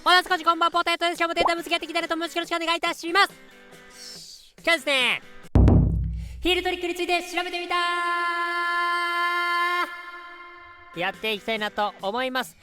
おなすこじこんばんポテトです。今日もデータぶつけやっていきたいと思います。よろしくお願いいたします。今日はですね、ヒールトリックについて調べてみたやっていきたいなと思います。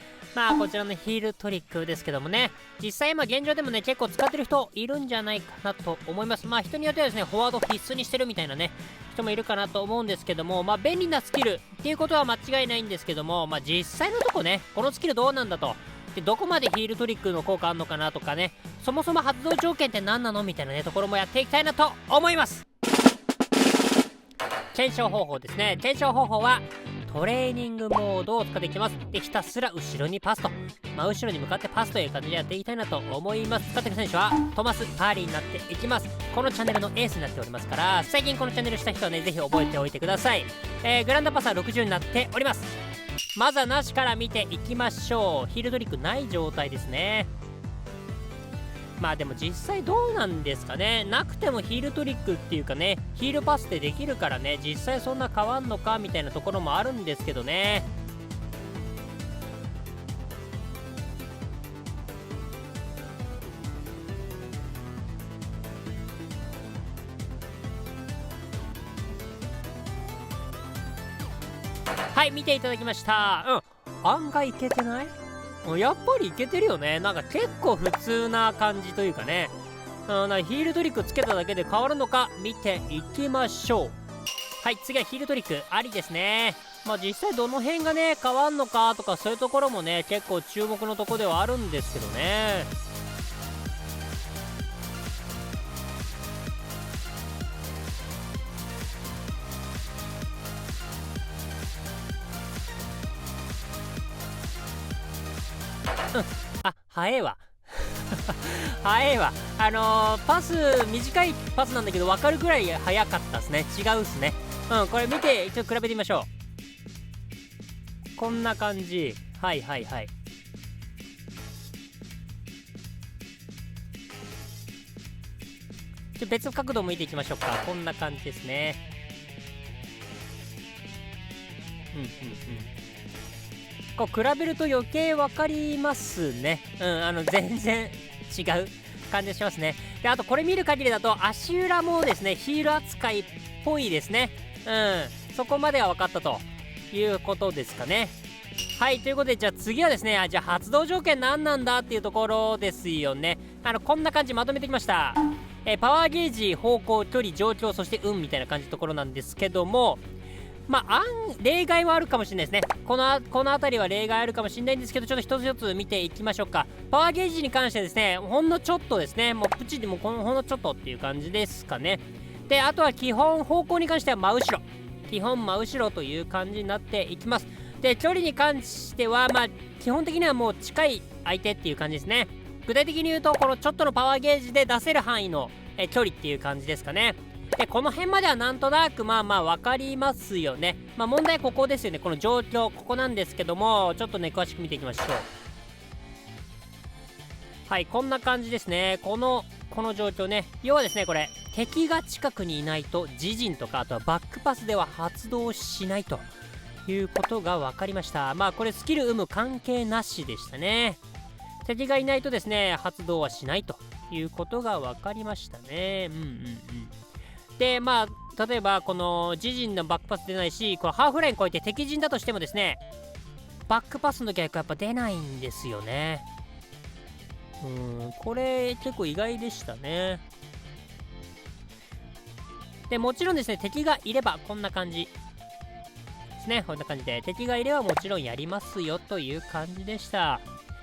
こちらのヒールトリックですけどもね、実際今現状でもね結構使ってる人いるんじゃないかなと思います。人によってはですねフォワード必須にしてるみたいなね人もいるかなと思うんですけども、便利なスキルっていうことは間違いないんですけども、実際のとこね、このスキルどうなんだと、でどこまでヒールトリックの効果あんのかなとかね、そもそも発動条件って何なのみたいなねところもやっていきたいなと思います。検証方法ですね。検証方法はトレーニングモードを使っていきます。でひたすら後ろにパスと、後ろに向かってパスという感じでやっていきたいなと思います。使っていく選手はトマス・パーリーになっていきます。このチャンネルのエースになっておりますから、最近このチャンネルした人はねぜひ覚えておいてください。グランドパスは60になっております。まずはなしから見ていきましょう。ヒールトリックない状態ですね。でも実際どうなんですかね。なくてもヒールトリックっていうかね、ヒールパスってできるからね、実際そんな変わんのかみたいなところもあるんですけどね。はい、見ていただきました。案外いけてない？やっぱりいけてるよね。なんか結構普通な感じというかね、ヒールトリックつけただけで変わるのか見ていきましょう。はい、次はヒールトリックありですね。実際どの辺がね変わんのかとか、そういうところもね結構注目のところではあるんですけどね。早いわ早いわ。パス短いパスなんだけど分かるくらい早かったっすね。違うっすね。これ見てちょっと比べてみましょう。こんな感じ。はいはいはい。別の角度を向いていきましょうか。こんな感じですね。こう比べると余計分かりますね。全然違う感じがしますね。であとこれ見る限りだと足裏もですねヒール扱いっぽいですね。そこまでは分かったということですかね。はい、ということでじゃあ次はですね、じゃあ発動条件何なんだっていうところですよね。こんな感じまとめてきました。パワーゲージ、方向、距離、状況、そして運みたいな感じのところなんですけども、例外はあるかもしれないですね。この辺りは例外あるかもしれないんですけど、ちょっと一つ一つ見ていきましょうか。パワーゲージに関してはですね、ほんのちょっとですね、もうプチでもほんのちょっとっていう感じですかね。であとは基本方向に関しては真後ろ、基本真後ろという感じになっていきます。で距離に関しては基本的にはもう近い相手っていう感じですね。具体的に言うとこのちょっとのパワーゲージで出せる範囲の距離っていう感じですかね。でこの辺まではなんとなく分かりますよね。問題はここですよね。この状況ここなんですけども、ちょっとね詳しく見ていきましょう。はい、こんな感じですね。この状況ね、要はですねこれ敵が近くにいないと自陣とか、あとはバックパスでは発動しないということが分かりました。これスキル有無関係なしでしたね。敵がいないとですね発動はしないということが分かりましたね。で例えばこの自陣のバックパス出ないし、このハーフライン越えて敵陣だとしてもですねバックパスの逆やっぱ出ないんですよね。これ結構意外でしたね。でもちろんですね敵がいればこんな感じですね。こんな感じで敵がいればもちろんやりますよという感じでした。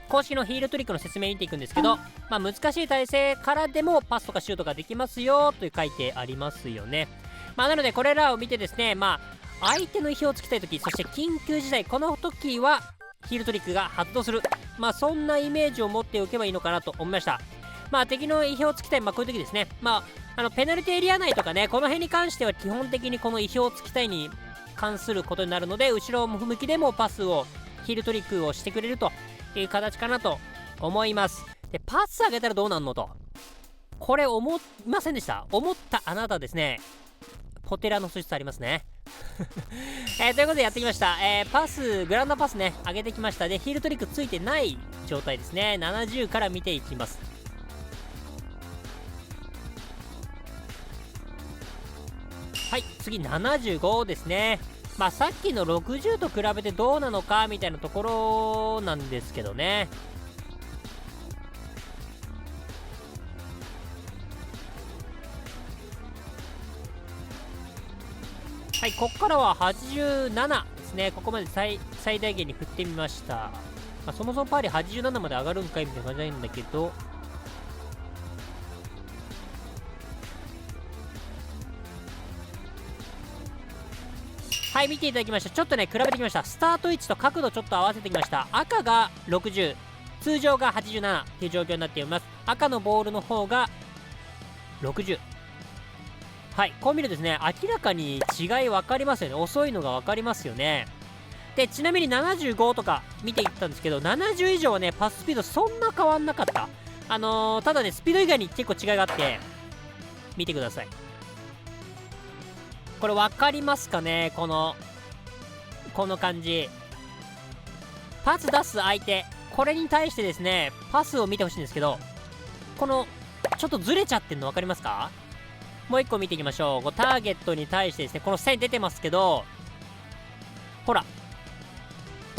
公式のヒールトリックの説明見ていくんですけど、難しい体勢からでもパスとかシュートができますよという書いてありますよね。なのでこれらを見てですね、相手の意表をつきたい時、そして緊急事態、この時はヒールトリックが発動する、そんなイメージを持っておけばいいのかなと思いました。敵の意表をつきたい、こういう時ですね、ペナルティエリア内とかね、この辺に関しては基本的にこの意表をつきたいに関することになるので、後ろ向きでもパスをヒールトリックをしてくれるという形かなと思います。でパス上げたらどうなんのと、これ思いませんでした？思ったあなたですね、ポテラの素質ありますね。ということでやってきました。パス、グラウンドパスね、上げてきました。で、ヒールトリックついてない状態ですね。70から見ていきます。はい、次75ですね。まあさっきの60と比べてどうなのかみたいなところなんですけどね。はい、ここからは87ですね。ここまで最大限に振ってみました。まあ、そもそもパーリー87まで上がるんかいみたいな感じなんだけど、はい、見ていただきました。ちょっとね、比べてきました。スタート位置と角度ちょっと合わせてきました。赤が60、通常が87っていう状況になっています。赤のボールの方が60。はい、こう見るとですね、明らかに違い分かりますよね。遅いのが分かりますよね。で、ちなみに75とか見ていったんですけど、70以上はね、パススピードそんな変わんなかった。ただね、スピード以外に結構違いがあって、見てください。これ分かりますかね、この感じ。パス出す相手、これに対してですね、パスを見てほしいんですけど、この、ちょっとずれちゃってるの分かりますか？もう一個見ていきましょう。ターゲットに対してですね、この線出てますけど、ほら、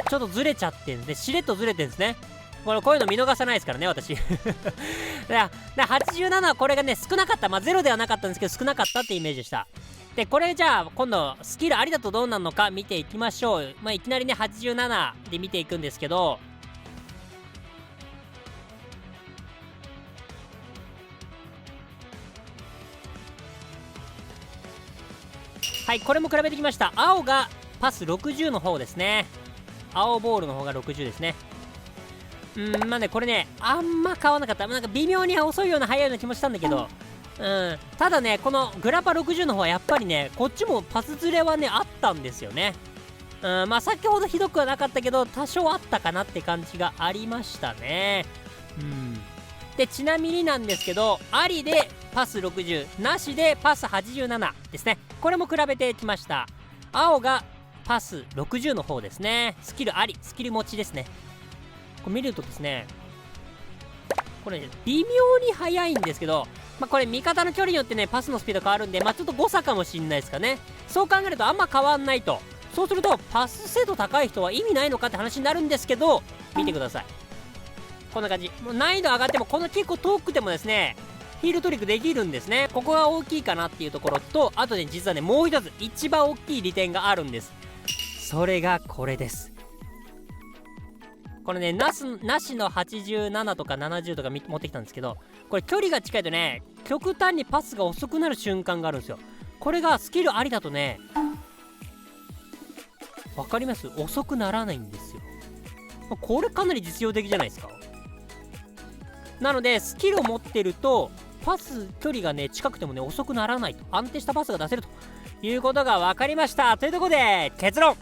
ちょっとずれちゃってるんですね。しれっとずれてるんですね。こういうの見逃さないですからね、私。87はこれがね、少なかった。まあ、ゼロではなかったんですけど、少なかったってイメージでした。で、これじゃあ、今度、スキルありだとどうなるのか見ていきましょう。まあ、いきなりね、87で見ていくんですけど、はい、これも比べてきました。青がパス60の方ですね。青ボールの方が60ですね。まあね、これね、あんま変わらなかった。なんか微妙に遅いような速いような気もしたんだけど、ただね、このグラパ60の方はやっぱりね、こっちもパスずれはね、あったんですよね。まあ先ほどひどくはなかったけど、多少あったかなって感じがありましたね。で、ちなみになんですけど、ありでパス60、なしでパス87ですね。これも比べてきました。青がパス60の方ですね。スキルあり、スキル持ちですね。これ見るとですね、これ、ね、微妙に速いんですけど、まあ、これ味方の距離によってね、パスのスピード変わるんで、まあ、ちょっと誤差かもしんないですかね。そう考えるとあんま変わんないと。そうすると、パス精度高い人は意味ないのかって話になるんですけど、見てください。こんな感じ。もう難易度上がっても、この結構遠くてもですね、ヒールトリックできるんですね。ここが大きいかなっていうところと、あとね、実はね、もう一つ、一番大きい利点があるんです。それがこれです。これね、なしの87とか70とか持ってきたんですけど、これ距離が近いとね、極端にパスが遅くなる瞬間があるんですよ。これがスキルありだとね、わかります？遅くならないんですよ。これかなり実用的じゃないですか。なので、スキルを持ってると、パス距離がね、近くてもね、遅くならないと。安定したパスが出せるということが分かりました。というところで、結論。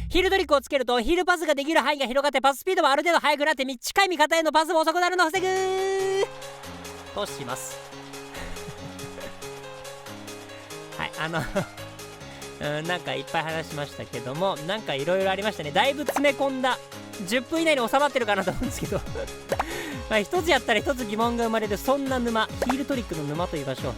ヒールトリックをつけるとヒールパスができる範囲が広がってパススピードはある程度速くなって近い味方へのパスも遅くなるのを防ぐとしますはいなんかいっぱい話しましたけども、なんかいろいろありましたね。だいぶ詰め込んだ。10分以内に収まってるかなと思うんですけどまあ一つやったら一つ疑問が生まれる、そんな沼、ヒールトリックの沼と言いましょう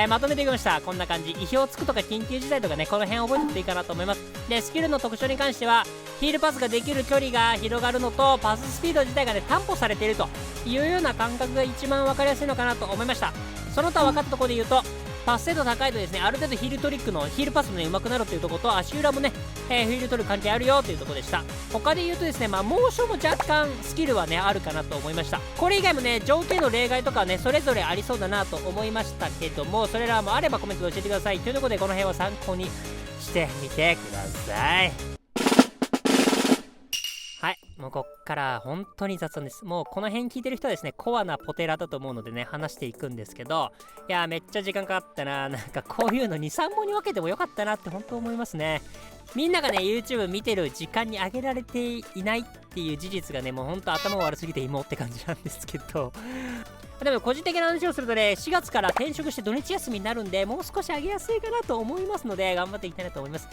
まとめていきました。こんな感じ。意表をつくとか緊急事態とかね、この辺覚えておくといいかなと思います。で、スキルの特徴に関しては、ヒールパスができる距離が広がるのと、パススピード自体がね、担保されているというような感覚が一番分かりやすいのかなと思いました。その他分かったところで言うと、パス精度高いとですね、ある程度ヒールトリックのヒールパスもね、上手くなるというところと、足裏もね、ヒールトリック関係あるよというところでした。他で言うとですね、まあ、モーションも若干スキルはね、あるかなと思いました。これ以外もね、条件の例外とかね、それぞれありそうだなと思いましたけども、それらもあればコメントで教えてください。というところで、この辺を参考にしてみてください。はい、もうこっから本当に雑談です。もうこの辺聞いてる人はですね、コアなポテラだと思うのでね、話していくんですけど、いやーめっちゃ時間かかったな。なんかこういうの 2,3 本に分けてもよかったなって本当思いますね。みんながね YouTube 見てる時間に上げられていないっていう事実がねもうほんと頭悪すぎて芋って感じなんですけどでも個人的な話をするとね4月から転職して土日休みになるんでもう少し上げやすいかなと思いますので頑張っていきたいなと思います。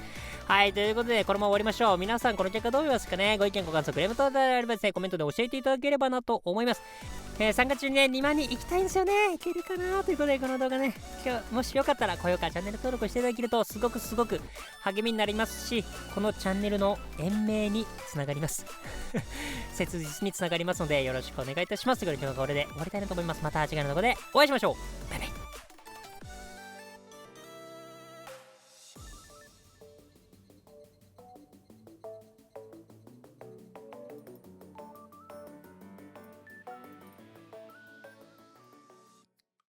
はい、ということでこのまま終わりましょう。皆さんこの結果どう思いますかね。ご意見ご感想クレーム等であればですねコメントで教えていただければなと思います。3月中にね2万人行きたいんですよね。いけるかなということでこの動画ね今日もしよかったら高評価チャンネル登録していただけるとすごく励みになりますしこのチャンネルの延命につながります切実につながりますのでよろしくお願いいたします。ということで今日はこれで終わりたいなと思います。また次回の動画でお会いしましょう。バイバイ。